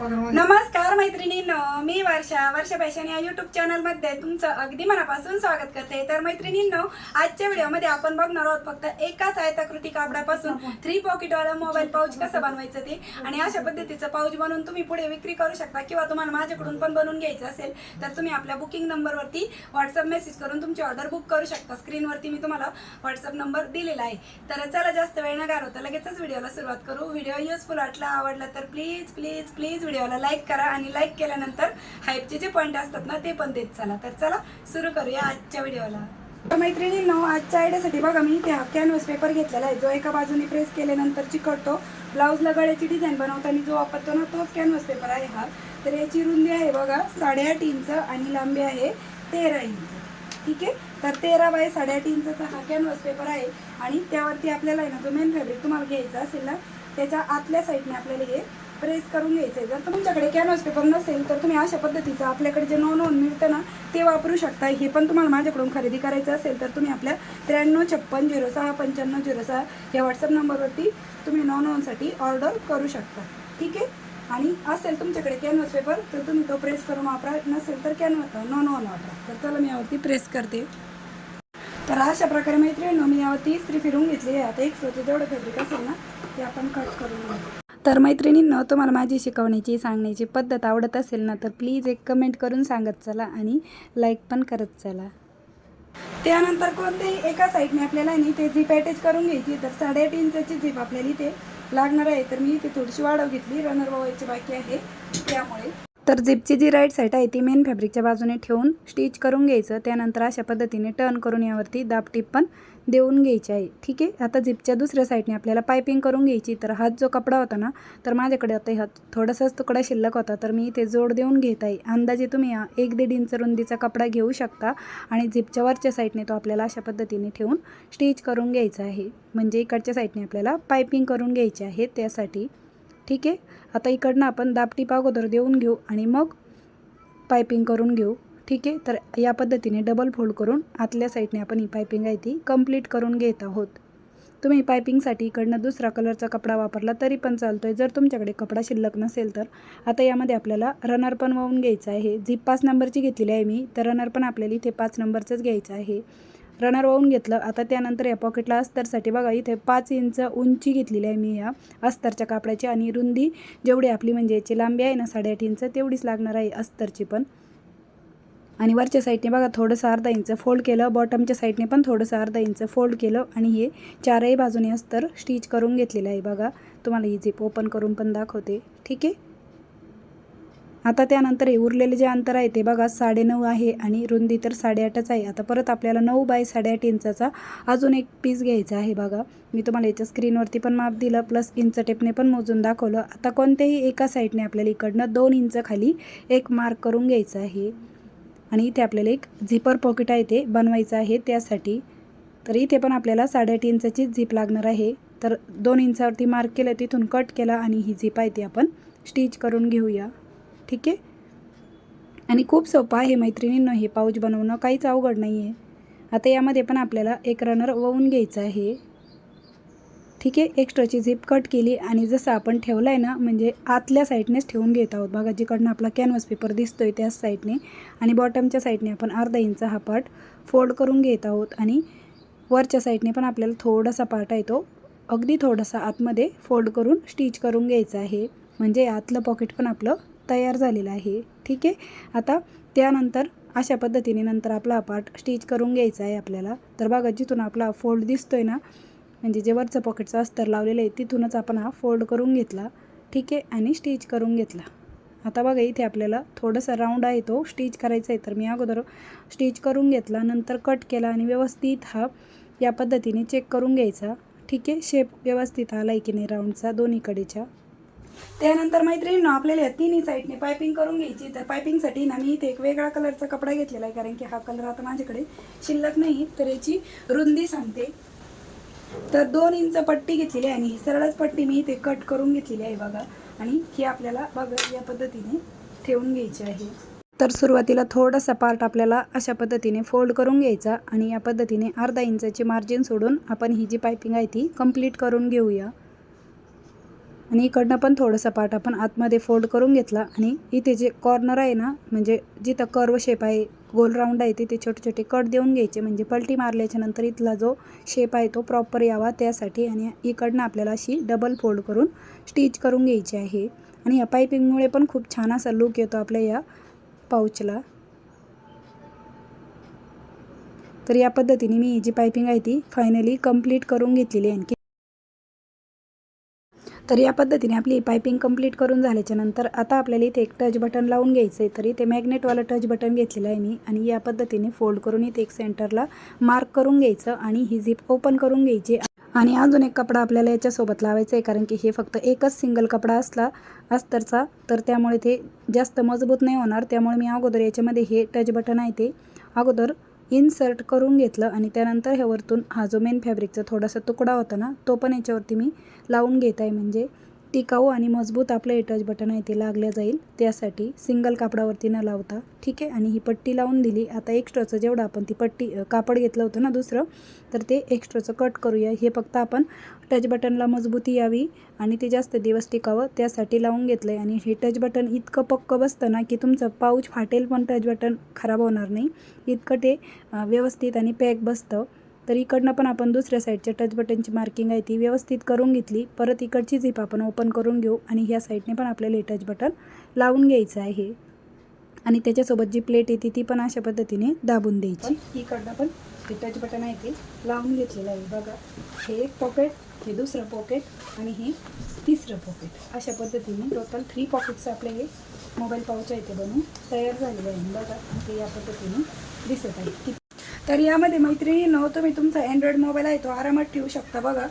नमस्कार मैत्रिणींनो, मी वर्षा फॅशन या युट्यूब चॅनल मध्ये तुमचं अगदी मनापासून स्वागत करते। तर मैत्रिणींनो, आजच्या व्हिडिओमध्ये आपण बघणार आहोत फक्त एकाच आयताकृती कापडापासून 3 पॉकेट वाला मोबाईल पाऊच कसं बनवायचं ते, आणि अशा पद्धतीचं पाऊच बनवून तुम्ही पुढे विक्री करू शकता किंवा तुम्हाला माझ्याकडून पण बनवून घ्यायचं असेल तर तुम्ही आपल्या बुकिंग नंबरवरती व्हॉट्सअप मेसेज करून तुमची ऑर्डर बुक करू शकता। स्क्रीनवरती मी तुम्हाला व्हॉट्सअप नंबर दिलेला आहे। तर चला जास्त वेळ न घालवता लगेचच व्हिडिओला सुरुवात करू। व्हिडिओ युजफुल वाटला, आवडला तर प्लीज प्लीज प्लीज व्हिडिओला लाईक करा आणि लाईक केल्यानंतर हाईपचे जे पॉइंट असतात ना ते पण देत चला। तर चला सुरू करूया आजच्या व्हिडिओला। मैत्रिणींनो, आजच्या आयडियासाठी बघा मी इथे हा कॅनव्हास पेपर घेतलेला आहे, जो एका बाजूने प्रेस केल्यानंतर चिकटतो। ब्लाऊजला गळ्याची डिझाईन बनवताना जो वापरतो ना तोच कॅनव्हास पेपर आहे हा। तर याची रुंदी आहे बघा 8.5 इंच आणि लांबी आहे 13 इंच। ठीक आहे, तर 13 बाय 8.5 इंचचा हा कॅनव्हास पेपर आहे आणि त्यावरती आपल्याला आहे ना जो मेन फॅब्रिक तुम्हाला घ्यायचा असेल ना त्याच्या आतल्या साईडने आपल्याला हे प्रेस करून घ्यायचं आहे। जर तुमच्याकडे कॅनव्हास पेपर नसेल तर तुम्ही अशा पद्धतीचं आपल्याकडे जे नॉन मिळतं ना ते वापरू शकता। हे पण तुम्हाला माझ्याकडून खरेदी करायचं असेल तर तुम्ही आपल्या 9356069506 या व्हॉट्सअप नंबरवरती तुम्ही नॉनसाठी ऑर्डर करू शकता। ठीक आहे, आणि असेल तुमच्याकडे कॅनव्हास पेपर तर तुम्ही तो प्रेस करून वापरा, नसेल तर नॉन वापरा। तर चला मी यावरती प्रेस करते। तर अशा प्रकारे मैत्रिणींनो, मी यावरती इस्त्री फिरून घेतली आहे। आता एक्स्ट्राचं जेवढं फॅब्रिक असेल ना ते आपण कट करून घेऊ। तर मैत्रिणींनो, तुम्हाला माझी शिकवण्याची सांगण्याची पद्धत आवडत असेल ना तर प्लीज एक कमेंट करून सांगत चला आणि लाईक पण करत चला। त्यानंतर कोणत्याही एका साईडने आपल्याला नाही ते झीप अटॅच करून घ्यायची। तर 8.5 इंचाची झीप आपल्याला इथे लागणार आहे, तर मी इथे थोडीशी वाढव घेतली, रनर वावायची बाकी आहे त्यामुळे। तर झिपची जी राईट साईड आहे ती मेन फॅब्रिकच्या बाजूने ठेवून स्टिच करून घ्यायचं। त्यानंतर अशा पद्धतीने टर्न करून यावरती दाब टीप पण देऊन घ्यायची आहे। ठीक आहे, आता झिपच्या दुसऱ्या साईडने आपल्याला पायपिंग करून घ्यायची। तर हात जो कपडा होता ना तर माझ्याकडे आता हा थोडासाच तुकडा शिल्लक होता, तर मी इथे जोड देऊन घेत आहे। अंदाजे तुम्ही 1-1.5 इंच रुंदीचा कपडा घेऊ शकता आणि झिपच्या वरच्या साईडने तो आपल्याला अशा पद्धतीने ठेवून स्टिच करून घ्यायचा आहे, म्हणजे इकडच्या साईडने आपल्याला पायपिंग करून घ्यायची आहे त्यासाठी। ठीक आहे, आता इकडनं आपण दाबटीप अगोदर देऊन घेऊ आणि मग पायपिंग करून घेऊ। ठीक आहे, तर या पद्धतीने डबल फोल्ड करून आतल्या साईडने आपण ही पायपिंग आहे ती कंप्लीट करून घेत आहोत। तुम्ही पायपिंगसाठी इकडनं दुसरा कलरचा कपडा वापरला तरी पण चालतो आहे, जर तुमच्याकडे कपडा शिल्लक नसेल तर। आता यामध्ये आपल्याला रनर पण वाहून घ्यायचा आहे। झिप 5 नंबरची घेतलेली आहे मी, तर रनर पण आपल्याला इथे 5 नंबरचंच घ्यायचं आहे। रनर वाहून घेतलं। आता त्यानंतर या पॉकेटला अस्तरसाठी बघा इथे 5 इंच उंची घेतलेली आहे मी या अस्तरच्या कापडाची, आणि रुंदी जेवढी आपली म्हणजे याची लांबी आहे ना 8.5 इंच तेवढीच लागणार आहे अस्तरची पण। आणि वरच्या साईडने बघा थोडंसं अर्धा इंच फोल्ड केलं, बॉटमच्या साईडने पण थोडंसं अर्धा इंच फोल्ड केलं आणि हे चारही बाजूने अस्तर स्टिच करून घेतलेलं आहे। बघा तुम्हाला ही झिप ओपन करून पण दाखवते। ठीक आहे, आता त्यानंतर हे उरलेले जे अंतर आहे ते बघा 9.5 आहे आणि रुंदी तर 8.5च आहे। आता परत आपल्याला 9 बाय 8.5 इंचाचा अजून एक पीस घ्यायचा आहे। बघा मी तुम्हाला याच्या स्क्रीनवरती पण माप दिलं, प्लस इंच टेपने पण मोजून दाखवलं। आता कोणत्याही एका साईडने आपल्याला इकडनं 2 इंच खाली एक मार्क करून घ्यायचं आहे आणि इथे आपल्याला एक झिपर पॉकेट आहे ते बनवायचं आहे त्यासाठी। तर इथे पण आपल्याला 8.5 इंचाची झिप लागणार आहे। तर 2 इंचावरती मार्क केलं, तिथून कट केला आणि ही झिप आहे ती आपण स्टिच करून घेऊया। ठीक आहे, आणि खूप सोपं आहे मैत्रिणींनो हे पाऊच बनवणं, काहीच अवघड नाही आहे। आता यामध्ये पण आपल्याला एक रनर वळून घ्यायचं आहे। ठीक आहे, एक्स्ट्राची झिप कट केली आणि जसं आपण ठेवलं आहे ना म्हणजे आतल्या साईडनेच ठेवून घेत आहोत। बघा जिकडनं आपला कॅनव्हास पेपर दिसतोय त्याच साईडने, आणि बॉटमच्या साईडने आपण अर्धा इंच हा पार्ट फोल्ड करून घेत आहोत आणि वरच्या साईडने पण आपल्याला थोडासा पार्ट आहे तो अगदी थोडासा आतमध्ये फोल्ड करून स्टिच करून घ्यायचा आहे, म्हणजे आतलं पॉकेट पण आपलं तयार झालेलं आहे। ठीक आहे, आता त्यानंतर अशा पद्धतीने नंतर आपला पार्ट स्टिच करून घ्यायचा आहे आपल्याला। तर बघा जिथून आपला फोल्ड दिसतोय ना म्हणजे जे वरचं पॉकेटचं अस्तर लावलेलं आहे तिथूनच आपण हा फोल्ड करून घेतला। ठीक आहे, आणि स्टिच करून घेतला। आता बघा इथे आपल्याला थोडंसं राऊंड आहे तो स्टिच करायचा आहे, तर मी अगोदर स्टिच करून घेतला, नंतर कट केला आणि व्यवस्थित हा या पद्धतीने चेक करून घ्यायचा। ठीक आहे, शेप व्यवस्थित आला आहे की नाही राऊंडचा दोन्हीकडेच्या। त्यानंतर मैत्रिणींनो आपल्याला या तिन्ही साईडने पायपिंग करून घ्यायची। तर पायपिंगसाठी ना मी इथे एक वेगळा कलरचा कपडा घेतलेला आहे, कारण की हा कलर आता माझ्याकडे शिल्लक नाही। तर याची रुंदी सांगते, तर 2 इंच पट्टी घेतलेली आहे आणि ही सरळच पट्टी मी इथे कट करून घेतलेली आहे बघा, आणि ही आपल्याला बघा या पद्धतीने ठेवून घ्यायची आहे। तर सुरुवातीला थोडासा पार्ट आपल्याला अशा पद्धतीने फोल्ड करून घ्यायचा आणि या पद्धतीने अर्धा इंचाची मार्जिन सोडून आपण ही जी पायपिंग आहे ती कंप्लीट करून घेऊया। आणि इकडनं पण थोडंसं पार्ट आपण आतमध्ये फोल्ड करून घेतला आणि इथे जे कॉर्नर आहे ना, म्हणजे जिथं कर्व शेप आहे, गोल राऊंड आहे, तिथे छोटे छोटे कट देऊन घ्यायचे, म्हणजे पलटी मारल्याच्या नंतर इथला जो शेप आहे तो प्रॉपर यावा त्यासाठी. आणि इकडनं आपल्याला अशी डबल फोल्ड करून स्टिच करून घ्यायची आहे. आणि या पायपिंगमुळे पण खूप छान असा लुक येतो आपल्या या पाऊचला. तर या पद्धतीने मी ही जी पायपिंग आहे ती फायनली कंप्लीट करून घेतलेली आहे. तर या पद्धतीने आपली पायपिंग कंप्लीट करून झाल्याच्या नंतर आता आपल्याला इथे एक टच बटन लावून घ्यायचं आहे. तर इथे मॅग्नेटवालं टच बटन घेतलेलं आहे मी, आणि या पद्धतीने फोल्ड करून इथे एक सेंटरला मार्क करून घ्यायचं आणि ही झिप ओपन करून घ्यायची. आणि अजून एक कपडा आपल्याला याच्यासोबत लावायचा आहे, कारण की हे फक्त एकच सिंगल कपडा असला अस्तरचा, तर त्यामुळे ते जास्त मजबूत नाही होणार. त्यामुळे मी अगोदर याच्यामध्ये हे टच बटन आहे ते अगोदर इन्सर्ट करून घेतलं आणि त्यानंतर ह्यावरतून हा जो मेन फॅब्रिकचा थोडासा तुकडा होता ना, तो पण याच्यावरती मी लावून घेत आहे, म्हणजे टिकाऊ आणि मजबूत आपलं हे टच बटन आहे ते लागलं जाईल त्यासाठी, सिंगल कापडावरती न लावता. ठीक आहे. आणि ही पट्टी लावून दिली. आता एक्स्ट्राचं जेवढं आपण ती पट्टी कापड घेतलं होतं ना दुसरं, तर ते एक्स्ट्राचं कट करूया. हे फक्त आपण टच बटनला मजबूती यावी आणि ते जास्त दिवस टिकावं त्यासाठी लावून घेतलं आहे. आणि हे टच बटन इतकं पक्कं बसतं ना की तुमचं पाऊच फाटेल पण टच बटन खराब होणार नाही, इतकं ते व्यवस्थित आणि पॅक बसतं. तर इकडनं पण आपण दुसऱ्या साईडच्या टच बटनची मार्किंग आहे ती व्यवस्थित करून घेतली. परत इकडची झिप आपण ओपन करून घेऊ आणि ह्या साईडने पण आपल्याला हे टच बटन लावून घ्यायचं आहे. आणि त्याच्यासोबत जी प्लेट येते ती पण अशा पद्धतीने दाबून द्यायची. इकडनं पण हे टच बटन आहे ते लावून घेतलेलं आहे बघा. हे एक पॉकेट, हे दुसरं पॉकेट आणि हे तिसरं पॉकेट, अशा पद्धतीने टोटल 3 पॉकेट्स आपले हे मोबाईल पाऊच आहे ते बनवून तयार झालेले आहे बघा. ते या पद्धतीने दिसत आहे. तर यामध्ये मैत्रिणींनो, तुम्ही तुमचा अँड्रॉइड मोबाईल आहे तो आरामात ठेवू शकता बघा.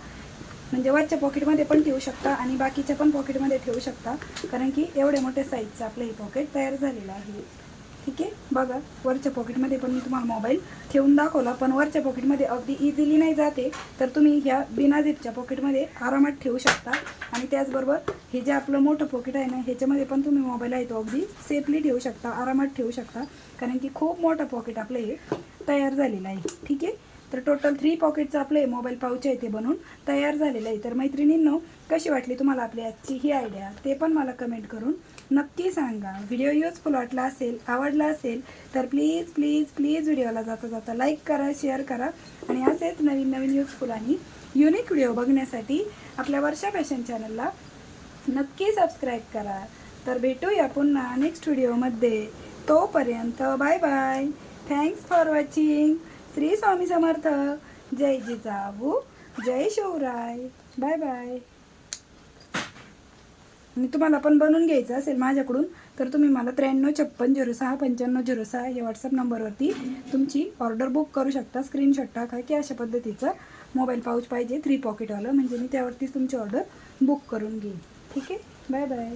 म्हणजे वरच्या पॉकेटमध्ये पण ठेवू शकता आणि बाकीच्या पण पॉकेटमध्ये ठेवू शकता, कारण की एवढ्या मोठ्या साईजचं आपलं हे पॉकेट तयार झालेलं आहे. ठीक आहे. बघा, वरच्या पॉकेटमध्ये पण मी तुम्हाला मोबाईल ठेवून दाखवला, पण वरच्या पॉकेटमध्ये अगदी इझिली नाही जाते, तर तुम्ही ह्या बिना झिपच्या पॉकेटमध्ये आरामात ठेवू शकता. आणि त्याचबरोबर हे जे आपलं मोठं पॉकेट आहे ना, ह्याच्यामध्ये पण तुम्ही मोबाईल आहे तो अगदी सेफली ठेवू शकता, आरामात ठेवू शकता, कारण की खूप मोठं पॉकेट आपलं हे तयार झालेलं आहे. ठीक आहे. तर टोटल 3 पॉकेटचं आपले मोबाईल पाऊच आहे ते बनवून तयार झालेलं आहे. तर मैत्रिणींनो, कशी वाटली तुम्हाला आपली आजची ही आयडिया ते पण मला कमेंट करून नक्की सांगा. व्हिडिओ युजफुल वाटला असेल, आवडला असेल तर प्लीज प्लीज प्लीज व्हिडिओला जाता जाता लाईक करा, शेअर करा आणि असेच नवीन नवीन युजफुल आणि युनिक व्हिडिओ बघण्यासाठी आपल्या वर्षा फॅशन चॅनलला नक्की सबस्क्राईब करा. तर भेटूया पुन्हा नेक्स्ट व्हिडिओमध्ये. तोपर्यंत bye bye. Thanks for watching. Shri Swami Samarth. जय जिजाऊ, जय शिवराय. Bye bye. आणि तुम्हाला पण बनवून घ्यायचं असेल माझ्याकडून तर तुम्ही मला 9356069506 या व्हॉट्सअप नंबरवरती तुमची ऑर्डर बुक करू शकता. स्क्रीनशॉट टाका की अशा पद्धतीचं मोबाईल पाऊच पाहिजे 3 पॉकेटवालं, म्हणजे मी त्यावरतीच तुमची ऑर्डर बुक करून घेईन. ठीक आहे. Bye bye.